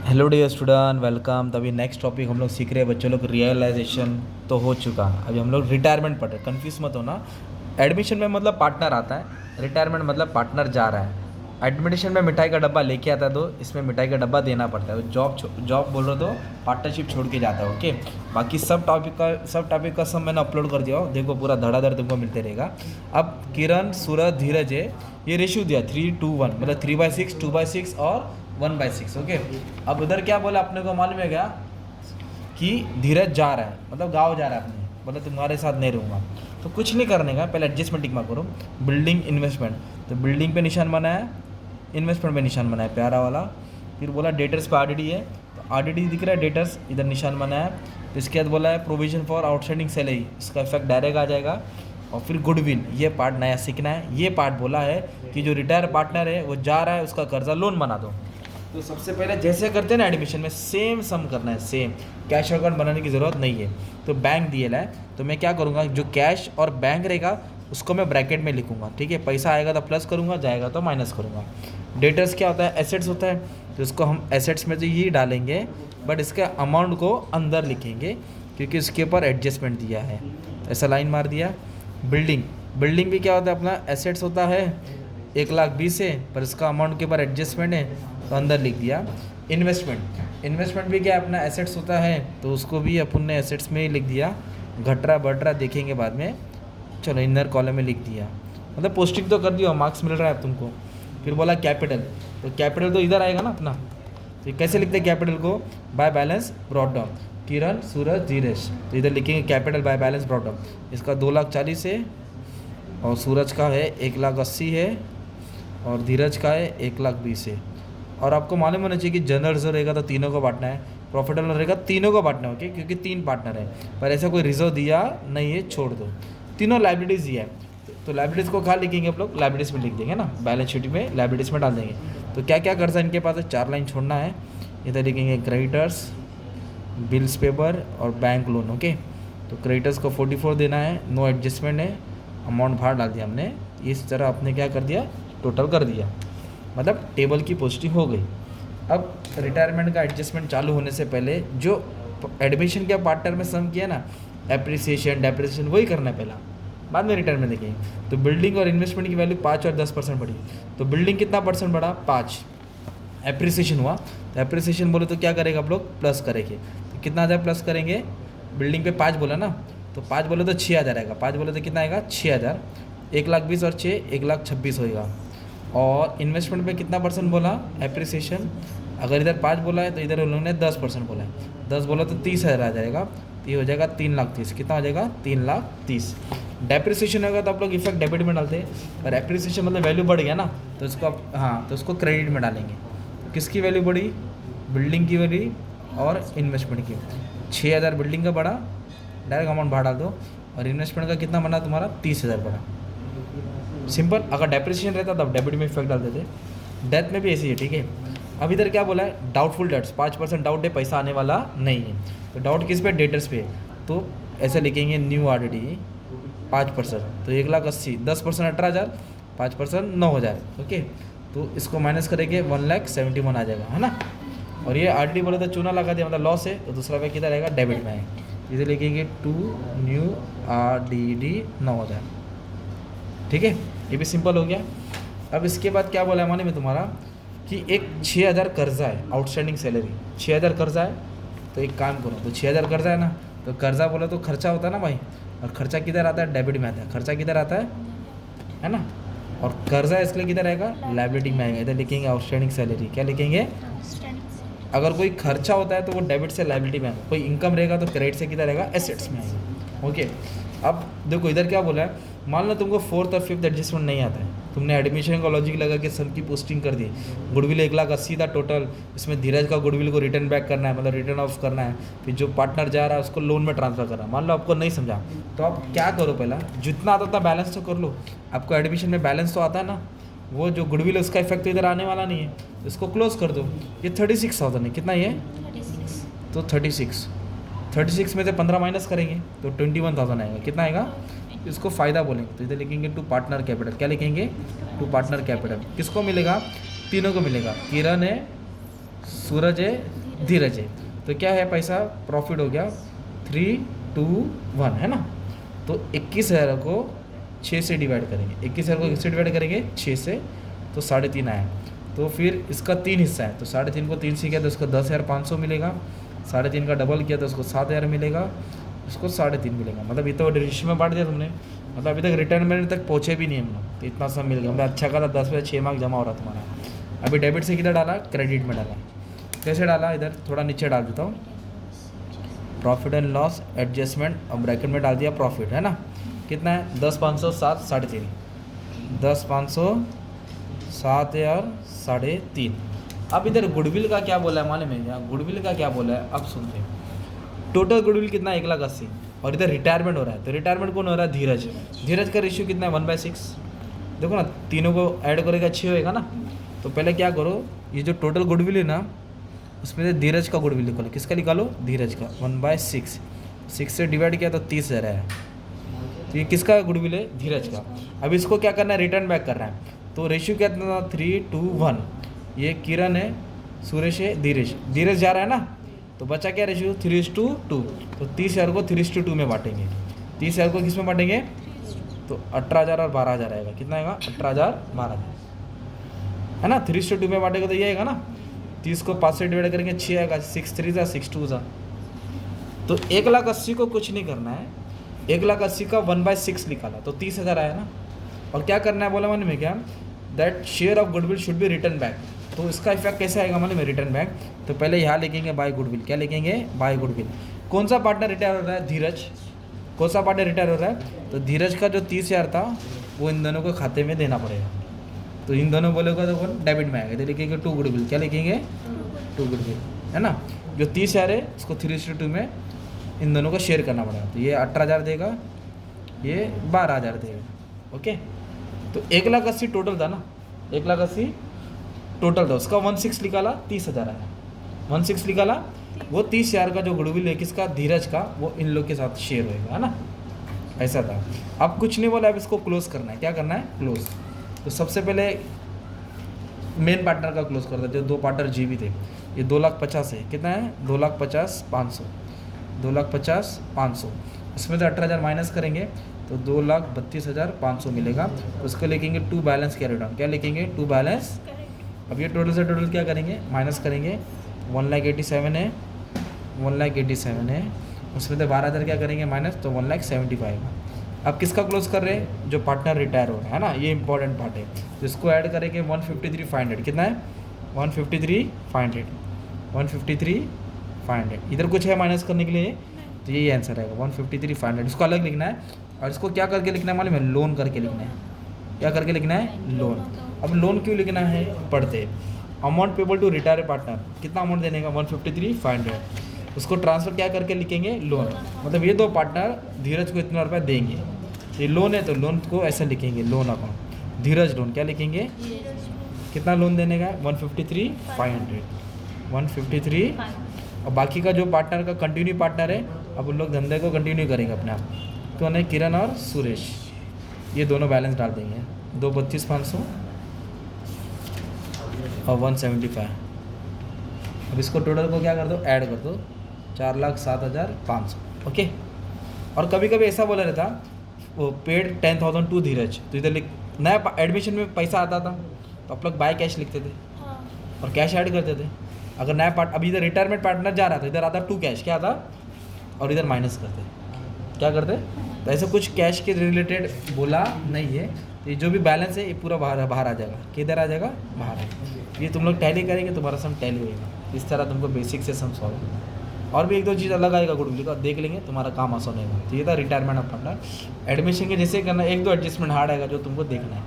Hello dear student, welcome. तभी next topic हम लोग सीख रहे हैं बच्चों लोग। रियलाइजेशन तो हो चुका, अभी हम लोग रिटायरमेंट पढ़ रहे। कन्फ्यूज मत होना। एडमिशन में मतलब पार्टनर आता है, रिटायरमेंट मतलब पार्टनर जा रहा है। एडमिशन में मिठाई का डब्बा लेके आता है तो इसमें मिठाई का डब्बा देना पड़ता है। जॉब बोल रहे तो पार्टनरशिप छोड़ के जाता है। ओके, बाकी सब टॉपिक का सब मैंने अपलोड कर दिया हो, देखो पूरा धड़ाधड़ तुमको मिलते रहेगा। अब किरण, सूरज, धीरज है, ये रेशियो दिया 3:1, मतलब 3/6, 2/6 और 1/6। ओके, अब उधर क्या बोला अपने को मालूम है क्या कि धीरज जा रहा है, मतलब गाँव जा रहा है अपने, बोला तुम्हारे साथ नहीं रहूँगा। तो कुछ नहीं करने का, पहले एडजस्टमेंट टिक मार करो। बिल्डिंग इन्वेस्टमेंट, तो बिल्डिंग पे निशान बनाया, इन्वेस्टमेंट पे निशान बनाया प्यारा वाला। फिर बोला डेटर्स पे आरडीडी है, तो आरडीडी दिख रहा है, डेटर्स इधर निशान बनाया। तो इसके बाद बोला है प्रोविजन फॉर आउटस्टैंडिंग सैलरी, इसका इफेक्ट डायरेक्ट आ जाएगा। और फिर गुडविल, ये पार्ट नया सीखना है। ये पार्ट बोला है कि जो रिटायर पार्टनर है वो जा रहा है, उसका कर्जा लोन बना दो। तो सबसे पहले जैसे करते हैं ना एडमिशन में, सेम सम करना है, सेम। कैश अकाउंट बनाने की ज़रूरत नहीं है। तो बैंक दिए है, तो मैं क्या करूँगा, जो कैश और बैंक रहेगा उसको मैं ब्रैकेट में लिखूँगा। ठीक है, पैसा आएगा तो प्लस करूँगा, जाएगा तो माइनस करूँगा। डेटर्स क्या होता है, एसेट्स होता है, तो इसको हम एसेट्स में तो ये डालेंगे, बट इसके अमाउंट को अंदर लिखेंगे क्योंकि इसके ऊपर एडजस्टमेंट दिया है। ऐसा लाइन मार दिया। बिल्डिंग भी क्या होता है, अपना एसेट्स होता है 1,20,000 है, पर इसका अमाउंट के ऊपर एडजस्टमेंट है तो अंदर लिख दिया। इन्वेस्टमेंट भी क्या अपना एसेट्स होता है, तो उसको भी अपन ने एसेट्स में ही लिख दिया। घट रहा देखेंगे बाद में, चलो इनर कॉलम में लिख दिया। मतलब पोस्टिंग तो कर दिया, मार्क्स मिल रहा है अब तुमको। फिर बोला कैपिटल, तो कैपिटल तो इधर आएगा ना अपना। तो कैसे लिखते हैं कैपिटल को, बाय बैलेंस ब्रॉट डाउन। किरण, सूरज, धीरज, तो इधर लिखेंगे capital by balance brought down. इसका 2,40,000 है, और सूरज का है 1,80,000 है, और धीरज का है 1,20,000 है। और आपको मालूम होना चाहिए कि जनरल रिजर्व रहेगा तो तीनों को बांटना है, प्रॉफिट एंड लॉस रहेगा तीनों को बांटना है। ओके, क्योंकि 3 पार्टनर है, पर ऐसा कोई रिजर्व दिया नहीं है, छोड़ दो। तीनों लाइबिलिटीज़ दिया है, तो लाइबिलिटीज़ को कहाँ लिखेंगे आप लोग, लाइबिलिटीज़ में लिख देंगे ना, बैलेंस शीट में लाइबिलिटीज़ में डाल देंगे। तो क्या क्या कर्जा इनके पास है, 4 लाइन छोड़ना है। इधर लिखेंगे क्रेडिटर्स, बिल्स पेपर और बैंक लोन। ओके, तो क्रेडिटर्स को 44 देना है, नो एडजस्टमेंट है, अमाउंट बाहर डाल दिया हमने। इस तरह आपने क्या कर दिया, टोटल कर दिया, मतलब टेबल की पोस्टिंग हो गई। अब रिटायरमेंट का एडजस्टमेंट चालू होने से पहले जो एडमिशन के पार्टनर में सम किया ना, एप्रिसिएशन डेप्रिसिएशन वही करना है पहला, बाद में रिटायरमेंट देखेंगे। तो बिल्डिंग और इन्वेस्टमेंट की वैल्यू 5 और 10% बढ़ी। तो बिल्डिंग कितना परसेंट बढ़ा, 5। एप्रिसिएशन हुआ, तो एप्रिसिएशन बोले तो क्या करेगा आप लोग, प्लस करेंगे। तो कितना आ जाए प्लस करेंगे, बिल्डिंग पे 5 बोला ना, तो 5 बोले तो 6,000 आएगा। 5 बोले तो कितना आएगा, 6,000। 1,20,000 और 6, 1,26,000 होएगा। और इन्वेस्टमेंट पे कितना परसेंट बोला, एप्रिसिएशन, अगर इधर 5 बोला है तो इधर उन लोगों ने 10% बोला है। 10 बोला तो 30,000 आ जाएगा, तो ये हो जाएगा 3,30,000। कितना हो जाएगा, 3,30,000। डेप्रिसिएशन होगा तो आप लोग इफेक्ट डेबिट में डालते हैं, पर एप्रिसिएशन मतलब वैल्यू बढ़ गया ना, तो इसको आप हाँ, तो उसको क्रेडिट में डालेंगे। तो किसकी वैल्यू बढ़ी, बिल्डिंग की वैल्यू और इन्वेस्टमेंट की। 6,000 बिल्डिंग का बढ़ा, डायरेक्ट अमाउंट बाहर डाल दो, और इन्वेस्टमेंट का कितना बना तुम्हारा, 30,000 बढ़ा। सिंपल। अगर डेप्रिसिएशन रहता तब डेबिट में इफेक्ट डाल देते। डेथ में भी ऐसी है, ठीक है। अब इधर क्या बोला है, डाउटफुल डेट्स, 5% डाउट है, पैसा आने वाला नहीं है। तो डाउट किस पे, डेटर्स पे। तो ऐसे लिखेंगे न्यू आरडीडी 5%, तो 1,80,000, 10% 18,000, 5% 9,000। ओके, तो इसको माइनस करेंगे 1,71,000 आ जाएगा, है ना। और ये आरडीडी बोले तो चूना लगा दिया, मतलब लॉस है, तो दूसरा पे किधर आएगा, डेबिट में आएगा। इधर लिखेंगे 2 न्यू आरडीडी 9,000। ठीक है, ये भी सिंपल हो गया। अब इसके बाद क्या बोला है माने में तुम्हारा, कि एक 6,000 कर्जा है, आउटस्टैंडिंग सैलरी 6,000 कर्जा है। तो एक काम करो, तो 6,000 कर्जा है ना, तो कर्जा बोला तो खर्चा होता है ना भाई, और खर्चा किधर आता है, डेबिट में आता है। खर्चा किधर आता है ना, और कर्जा इसके लिए किधर आएगा, लाइबिलिटी में आएगा। इधर लिखेंगे आउटस्टैंडिंग सैलरी, क्या लिखेंगे, अगर कोई खर्चा होता है तो वो डेबिट से लाइबिलिटी में आएगा, कोई इनकम रहेगा तो क्रेडिट से किधर आएगा, एसेट्स में आएगा। ओके, अब देखो इधर क्या बोला है, मान लो तुमको 4th और 5th एडजस्टमेंट नहीं आता है, तुमने एडमिशन का लॉजिक लगा के सब की पोस्टिंग कर दी। गुडविल 1,80,000 था टोटल, इसमें धीरज का गुडविल को रिटर्न बैक करना है, मतलब रिटर्न ऑफ करना है। फिर जो पार्टनर जा रहा है उसको लोन में ट्रांसफर करना है। मान लो आपको नहीं समझा, तो आप क्या करो, पहला जितना आता था बैलेंस तो कर लो। आपको एडमिशन में बैलेंस तो आता है ना, वो जो गुडविल है उसका इफेक्ट तो इधर आने वाला नहीं है, तो इसको क्लोज कर दो। ये 36,000 है, कितना ये, 36। तो 36 में से 15 माइनस करेंगे तो 21,000 आएगा। कितना आएगा, इसको फ़ायदा बोलेंगे। तो इधर लिखेंगे टू पार्टनर कैपिटल, क्या लिखेंगे, टू पार्टनर कैपिटल। किसको मिलेगा, तीनों को मिलेगा, किरण है, सूरज है, धीरज है। तो क्या है पैसा, प्रॉफिट हो गया 3, 2, 1 है ना। तो 21,000 को 6 से डिवाइड करेंगे, 21,000 को किससे डिवाइड करेंगे 6 से, तो 3.5 आया। तो फिर इसका 3 हिस्सा है, तो 3.5 को 3 से किया तो उसको 10,500 मिलेगा, 3.5 का डबल किया तो उसको 7,000 मिलेगा, उसको 3.5 मिलेगा। मतलब ये तो रेशियो में बांट दिया तुमने, मतलब अभी तक रिटर्न तक पहुँचे भी नहीं हम लोग, तो इतना सब मिल गया। मतलब अच्छा खासा 10 में 6 मार्क जमा हो रहा तुम्हारा। अभी डेबिट से किधर डाला, क्रेडिट में डाला। कैसे डाला, इधर थोड़ा नीचे डाल देता हूँ, प्रॉफिट एंड लॉस एडजस्टमेंट, अब ब्रैकेट में डाल दिया प्रॉफिट है ना। कितना है 10,500 7 3.5, 10,500 7 और 3.5। अब इधर गुडविल का क्या बोला है मालूम है क्या, गुडविल का क्या बोला है अब सुनते हैं। टोटल गुडविल कितना 1,80,000, और इधर रिटायरमेंट हो रहा है, तो रिटायरमेंट कौन हो रहा है, धीरज। धीरज का रेशियो कितना है 1/6। देखो ना तीनों को ऐड करेगा 6 होएगा ना। तो पहले क्या करो, ये जो टोटल गुडविल है ना उसमें से धीरज का गुडविल निकालो, किसका निकालो, धीरज का। 1/6, 6 से डिवाइड किया तो 30,000 है। तो ये किसका गुडविल है, धीरज का। अब इसको क्या करना है, रिटर्न बैक करना है। तो रेशियो क्या था 3, 2, 1। ये किरण है, सुरेश है, धीरज, धीरज जा रहा है ना। तो बचा क्या रेशियो 3:2। तो 30,000 को 3:2 में बांटेंगे। 30,000 को किस में बांटेंगे, तो 18,000 और 12,000 आएगा। कितना आएगा 18,000 12,000 है ना। 3:2 में बांटेगा तो ये आएगा ना। 30 को 5 से डिवाइड करेंगे 6 आएगा, 6 3 6 2। तो 1,80,000 को कुछ नहीं करना है, 1,80,000 का 1/6 निकाला तो 30,000 आया ना। और क्या करना है बोला मालूम है क्या, that share of goodwill should be return back. तो इसका इफेक्ट कैसे आएगा मालूम है, रिटर्न बैक। तो पहले यहाँ लिखेंगे बाय गुडविल, क्या लिखेंगे, बाय गुडविल। कौन सा पार्टनर रिटायर हो रहा है, धीरज। कौन सा पार्टनर रिटायर हो रहा है, तो धीरज का जो 30,000 था वो इन दोनों को खाते में देना पड़ेगा। तो इन दोनों बोलेगा तो कौन डेबिट में आएगा, तो लिखेंगे 2 गुडविल, क्या लिखेंगे 2 गुडविल है ना। जो 30,000 है उसको 3:2 में इन दोनों को शेयर करना पड़ेगा। तो ये 18,000 देगा, ये 12,000 देगा। ओके, तो 1,80,000 टोटल था ना, 1,80,000 टोटल था, उसका 1/6 निकाला 30,000 आया। 1/6 निकाला, वो 30,000 का जो गुडविल है किसका, धीरज का, वो इन लोग के साथ शेयर होएगा है ना। ऐसा था। अब कुछ नहीं बोला, अब इसको क्लोज करना है। क्या करना है, क्लोज। तो सबसे पहले मेन पार्टनर का क्लोज करते थे, 2 पार्टनर जीवित थे। ये 2,50,000 है, कितना है 2,50,500, 2,50,500। इसमें से 18,000 माइनस करेंगे तो 2,32,500 मिलेगा। तो उसको लिखेंगे 2 बैलेंस कैरी डाउन, क्या लिखेंगे 2 बैलेंस। अब ये टोटल से टोटल क्या करेंगे, माइनस करेंगे। 1,87,000 है, 1,87,000 है, उसमें से 12,000 क्या करेंगे माइनस, तो 1,75,000। अब किसका क्लोज कर रहे हैं, जो पार्टनर रिटायर हो रहा है ना, ये इंपॉर्टेंट पार्ट है। तो इसको ऐड करेंगे 153,500, कितना है 153,500, 153,500। इधर कुछ है माइनस करने के लिए, तो यही आंसर आएगा 153,500। इसको अलग लिखना है, और इसको क्या करके लिखना है मालूम है, लोन करके लिखना है। क्या करके लिखना है, लोन। अब लोन क्यों लिखना है, पढ़ते। Amount payable to retire partner, कितना अमाउंट देने का 153,500, उसको ट्रांसफर क्या करके लिखेंगे, लोन। मतलब ये 2 पार्टनर धीरज को इतना रुपया देंगे, ये लोन है तो लोन को ऐसा लिखेंगे, लोन अकाउंट, धीरज लोन, क्या लिखेंगे, कितना लोन देने का 153,500, 153। और बाकी का जो पार्टनर का कंटिन्यू पार्टनर है, अब उन लोग धंधे को कंटिन्यू करेंगे अपने आप। तो उन्हें किरण और सुरेश, ये दोनों बैलेंस डाल देंगे, 2,32,500 और 175। अब इसको टोटल को क्या कर दो, ऐड कर दो, 4,07,500। ओके। और कभी कभी ऐसा बोला रहता, वो पेड 10,000 टू धीरज, तो इधर लिख, नया एडमिशन में पैसा आता था तो आप लोग बाय कैश लिखते थे और कैश ऐड करते थे। अगर नया पार्ट, अभी इधर रिटायरमेंट पार्टनर जा रहा था, इधर आता टू कैश, क्या आता, और इधर माइनस करते, क्या करते। तो ऐसा कुछ कैश के रिलेटेड बोला नहीं है। ये जो भी बैलेंस है ये पूरा बाहर आ जाएगा, किधर आ जाएगा, बाहर। ये तुम लोग टैली करेंगे, तुम्हारा सम टैली होगा। इस तरह तुमको बेसिक से सम सॉल्व होगा। और भी 1-2 चीज़ अलग आएगा गुडविल का, देख लेंगे, तुम्हारा काम आसान होगा। तो ये था रिटायरमेंट ऑफ पार्टनर। एडमिशन के जैसे करना, 1-2 एडजस्टमेंट हार्ड आएगा जो तुमको देखना है।